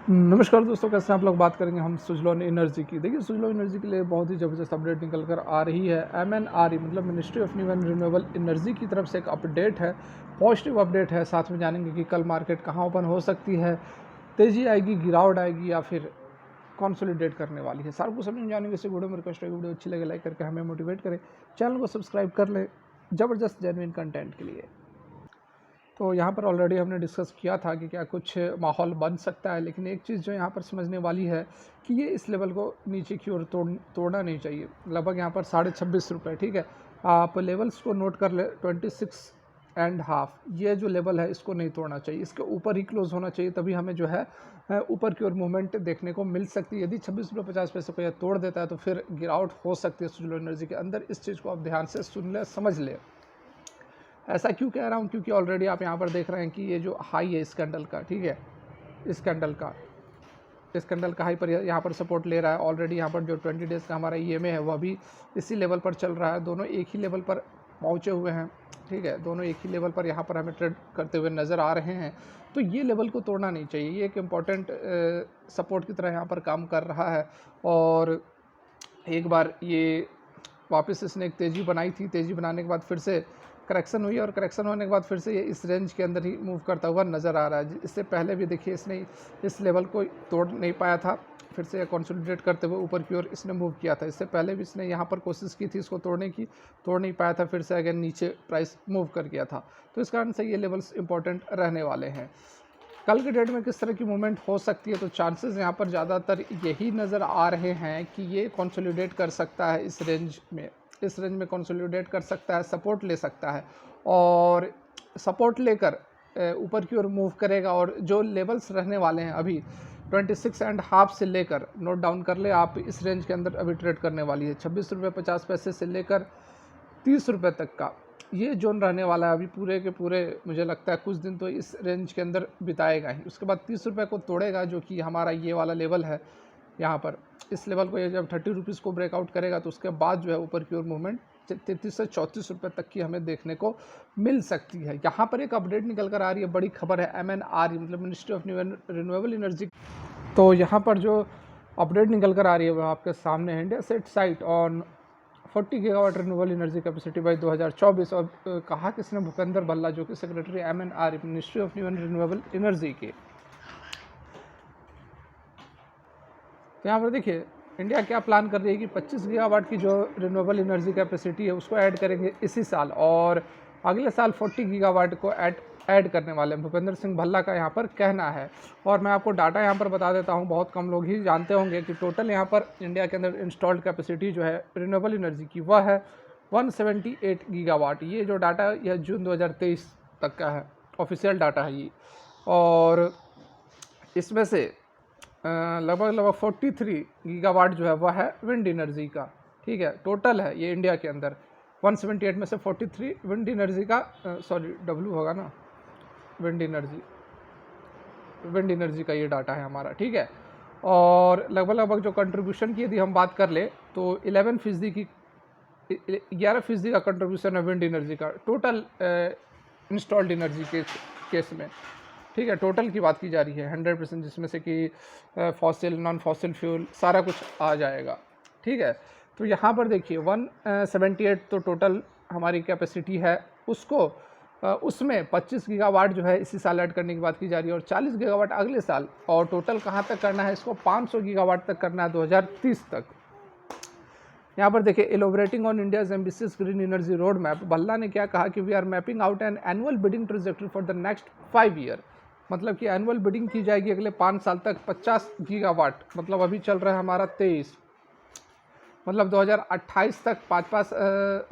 नमस्कार दोस्तों, कैसे हैं आप लोग। बात करेंगे हम सुजलॉन एनर्जी की। देखिए, सुजलॉन एनर्जी के लिए बहुत ही ज़बरदस्त अपडेट निकल कर आ रही है। MNRE मतलब ministry of new and renewable energy की तरफ से एक अपडेट है, पॉजिटिव अपडेट है। साथ में जानेंगे कि कल मार्केट कहाँ ओपन हो सकती है, तेज़ी आएगी, गिरावट आएगी या फिर कंसोलिडेट करने वाली है। सारा कुछ समझ जानेंगे। इस वीडियो में रिक्वेस्ट है, वीडियो अच्छी लगे लाइक करके हमें मोटिवेट करें, चैनल को सब्सक्राइब कर लें ज़बरदस्त जेन्युइन कंटेंट के लिए। तो यहाँ पर ऑलरेडी हमने डिस्कस किया था कि क्या कुछ माहौल बन सकता है, लेकिन एक चीज़ जो यहाँ पर समझने वाली है कि ये इस लेवल को नीचे की ओर तोड़ना नहीं चाहिए। लगभग यहाँ पर 26.5 रुपये, ठीक है। आप लेवल्स को नोट कर ले, 26.5 ये जो लेवल है इसको नहीं तोड़ना चाहिए, इसके ऊपर ही क्लोज होना चाहिए, तभी हमें जो है ऊपर की ओर मूवमेंट देखने को मिल सकती है। यदि 26.50 को यह तोड़ देता है तो फिर गिरावट हो सकती है सुजलॉन एनर्जी के अंदर। इस चीज़ को आप ध्यान से सुन ले, समझ ले। ऐसा क्यों कह रहा हूँ, क्योंकि ऑलरेडी आप यहाँ पर देख रहे हैं कि ये जो हाई है इस कैंडल का, ठीक है, इस कैंडल का हाई पर यहाँ पर सपोर्ट ले रहा है। ऑलरेडी यहाँ पर जो 20 डेज़ का हमारा EMA है वह भी इसी लेवल पर चल रहा है। दोनों एक ही लेवल पर पहुँचे हुए हैं, ठीक है, दोनों एक ही लेवल पर यहाँ पर हमें ट्रेड करते हुए नज़र आ रहे हैं। तो ये लेवल को तोड़ना नहीं चाहिए, ये एक इम्पॉर्टेंट सपोर्ट की तरह यहाँ पर काम कर रहा है। और एक बार ये वापस इसने एक तेज़ी बनाई थी, तेज़ी बनाने के बाद फिर से करेक्शन हुई और करेक्शन होने के बाद फिर से ये इस रेंज के अंदर ही मूव करता हुआ नज़र आ रहा है। इससे पहले भी देखिए इसने इस लेवल को तोड़ नहीं पाया था, फिर से कंसोलिडेट करते हुए ऊपर की ओर इसने मूव किया था। इससे पहले भी इसने यहाँ पर कोशिश की थी इसको तोड़ने की, तोड़ नहीं पाया था, फिर से अगेन नीचे प्राइस मूव कर गया था। तो इस कारण से ये लेवल्स इंपॉर्टेंट रहने वाले हैं। कल के डेट में किस तरह की मूवमेंट हो सकती है, तो चांसेस यहाँ पर ज़्यादातर यही नज़र आ रहे हैं कि ये कंसोलिडेट कर सकता है इस रेंज में कंसोलिडेट कर सकता है, सपोर्ट ले सकता है और सपोर्ट लेकर ऊपर की ओर मूव करेगा। और जो लेवल्स रहने वाले हैं अभी 26.5 से लेकर, नोट डाउन कर ले आप, इस रेंज के अंदर अभी ट्रेड करने वाली है। 26.50 से लेकर 30 रुपये तक का ये जोन रहने वाला है अभी पूरे के पूरे। मुझे लगता है कुछ दिन तो इस रेंज के अंदर बिताएगा ही, उसके बाद 30 रुपये को तोड़ेगा, जो कि हमारा ये वाला लेवल है। यहाँ पर इस लेवल को ये जब 30 रुपीज़ को ब्रेकआउट करेगा तो उसके बाद जो है ऊपर की ओर मूवमेंट 33 से 34 रुपये तक की हमें देखने को मिल सकती है। यहाँ पर एक अपडेट निकल कर आ रही है, बड़ी खबर है। MNRE मतलब ministry of new and renewable energy. तो यहाँ पर जो अपडेट निकल कर आ रही है वह आपके सामने है। India set site on 40 gigawatt renewable energy capacity by 2024। और कहा किसने? भूपेंद्र भल्ला, जो कि secretary MNRE ministry of new and renewable energy के। तो यहाँ पर देखिए इंडिया क्या प्लान कर रही है कि 25 गीगावाट की जो रिन्यूएबल एनर्जी कैपेसिटी है उसको ऐड करेंगे इसी साल, और अगले साल 40 गीगावाट को ऐड करने वाले हैं, भूपेंद्र सिंह भल्ला का यहाँ पर कहना है। और मैं आपको डाटा यहाँ पर बता देता हूँ, बहुत कम लोग ही जानते होंगे कि टोटल यहाँ पर इंडिया के अंदर इंस्टॉल्ड कैपेसिटी जो है रिन्यूएबल एनर्जी की वह है 178 गीगावाट। ये जो डाटा है यह जून 2023 तक का है, ऑफिशियल डाटा है ये। और इसमें से लगभग 43 गीगावाट जो है वह है विंड एनर्जी का, ठीक है, टोटल है ये इंडिया के अंदर। 178 में से 43 विंड एनर्जी का, सॉरी W होगा ना, विंड एनर्जी का ये डाटा है हमारा, ठीक है। और लगभग जो कंट्रीब्यूशन की यदि हम बात कर ले तो 11% की 11% का कंट्रीब्यूशन है विंड एनर्जी का टोटल इंस्टॉल्ड एनर्जी के केस में, ठीक है। टोटल की बात की जा रही है 100%, जिसमें से कि फॉसिल, नॉन फॉसिल फ्यूल सारा कुछ आ जाएगा, ठीक है। तो यहाँ पर देखिए 178 तो टोटल हमारी कैपेसिटी है, उसको उसमें 25 गीगावाट जो है इसी साल ऐड करने की बात की जा रही है और 40 गीगावाट अगले साल। और टोटल कहाँ तक करना है इसको? 500 गीगावाट तक करना है 2030 तक। यहाँ पर देखिए elaborating on India's ambitious green energy road map, Bhalla ने क्या कहा कि we are mapping out an annual bidding trajectory for the next 5 year. मतलब कि एनुअल बिडिंग की जाएगी अगले 5 साल तक 50 गीगावाट। मतलब अभी चल रहा है हमारा 23, मतलब 2028 तक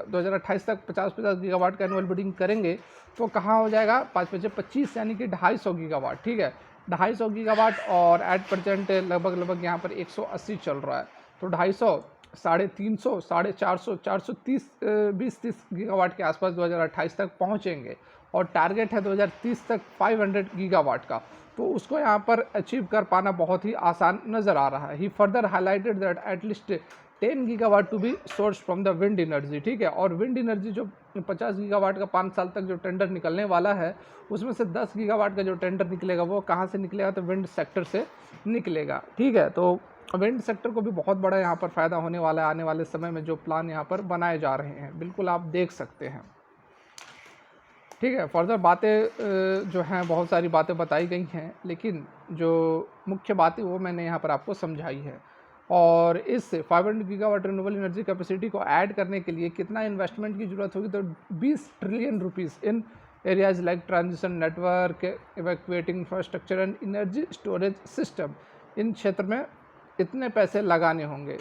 2028 तक 50 गीगावाट का एनुअल बिडिंग करेंगे तो कहाँ हो जाएगा? 5×5 = 25, यानी कि 250 गीगावाट, ठीक है, 250 गीगावाट। और एट प्रेजेंट लगभग यहाँ पर 180 चल रहा है, तो 250, 350, 450, 430, 20-30 गीगावाट के आसपास 2028 तक पहुँचेंगे। और टारगेट है 2030 तक 500 गीगावाट का, तो उसको यहाँ पर अचीव कर पाना बहुत ही आसान नज़र आ रहा है। He further highlighted that at least 10 gigawatt to be source from the wind energy, ठीक है। और विंड एनर्जी जो 50 गीगावाट का 5 साल तक जो टेंडर निकलने वाला है, उसमें से 10 गीगावाट का जो टेंडर निकलेगा वो कहाँ से निकलेगा, तो विंड सेक्टर से निकलेगा, ठीक है। तो विंड सेक्टर को भी बहुत बड़ा यहाँ पर फ़ायदा होने वाला है आने वाले समय में, जो प्लान यहाँ पर बनाए जा रहे हैं, बिल्कुल आप देख सकते हैं, ठीक है। फर्दर बातें जो हैं, बहुत सारी बातें बताई गई हैं, लेकिन जो मुख्य बातें वो मैंने यहाँ पर आपको समझाई है। और इस 500 गीगावाट रिन्यूएबल एनर्जी कैपेसिटी को ऐड करने के लिए कितना इन्वेस्टमेंट की ज़रूरत होगी, तो 20 trillion rupees in areas like transmission network, evacuating infrastructure and energy storage system, इन क्षेत्र में इतने पैसे लगाने होंगे,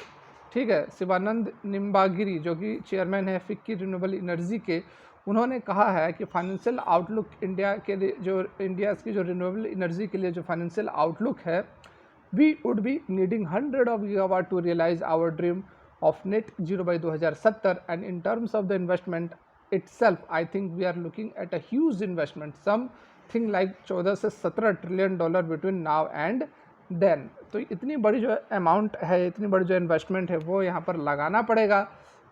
ठीक है। शिवानंद निम्बागिरी जो कि चेयरमैन है फिक्की रिन्यूएबल एनर्जी के, उन्होंने कहा है कि फाइनेंशियल आउटलुक इंडिया के लिए, जो इंडिया की जो रिन्यूएबल एनर्जी के लिए जो फाइनेंशियल आउटलुक है, we would be needing 100 of gigawatt to realize our dream of net zero by 2070, and in terms of the investment itself I think we are looking at a huge investment, something like 14 से 17 trillion dollar between now and then. तो इतनी बड़ी जो amount है, इतनी बड़ी जो investment है, वो यहाँ पर लगाना पड़ेगा,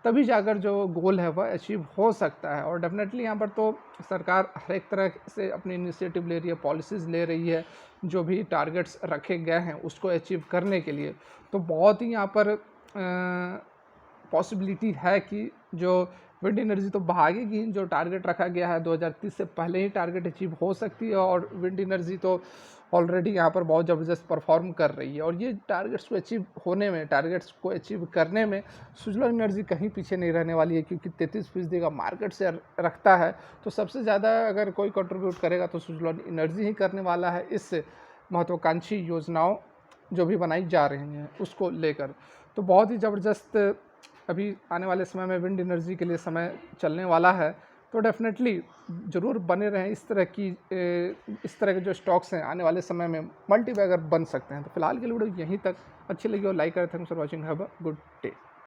तभी जाकर जो गोल है वह अचीव हो सकता है। और डेफिनेटली यहाँ पर तो सरकार हर एक तरह से अपनी इनिशिएटिव ले रही है, पॉलिसीज़ ले रही है, जो भी टारगेट्स रखे गए हैं उसको अचीव करने के लिए। तो बहुत ही यहाँ पर पॉसिबिलिटी है कि जो विंड एनर्जी तो भागेगी, जो टारगेट रखा गया है 2030 से पहले ही टारगेट अचीव हो सकती है। और विंड एनर्जी तो ऑलरेडी यहाँ पर बहुत ज़बरदस्त परफॉर्म कर रही है, और ये टारगेट्स को अचीव होने में, टारगेट्स को अचीव करने में सुजलॉन एनर्जी कहीं पीछे नहीं रहने वाली है, क्योंकि 33% का मार्केट शेयर रखता है। तो सबसे ज़्यादा अगर कोई कंट्रीब्यूट करेगा तो सुजलॉन एनर्जी ही करने वाला है, इस महत्वाकांक्षी योजनाओं जो भी बनाई जा रही हैं उसको लेकर। तो बहुत ही ज़बरदस्त अभी आने वाले समय में विंड एनर्जी के लिए समय चलने वाला है। तो डेफिनेटली ज़रूर बने रहें, इस तरह के जो स्टॉक्स हैं आने वाले समय में मल्टी बैगर बन सकते हैं। तो फिलहाल के लिए वीडियो यहीं तक, अच्छी लगी और लाइक करें। Thanks for watching, have a good day.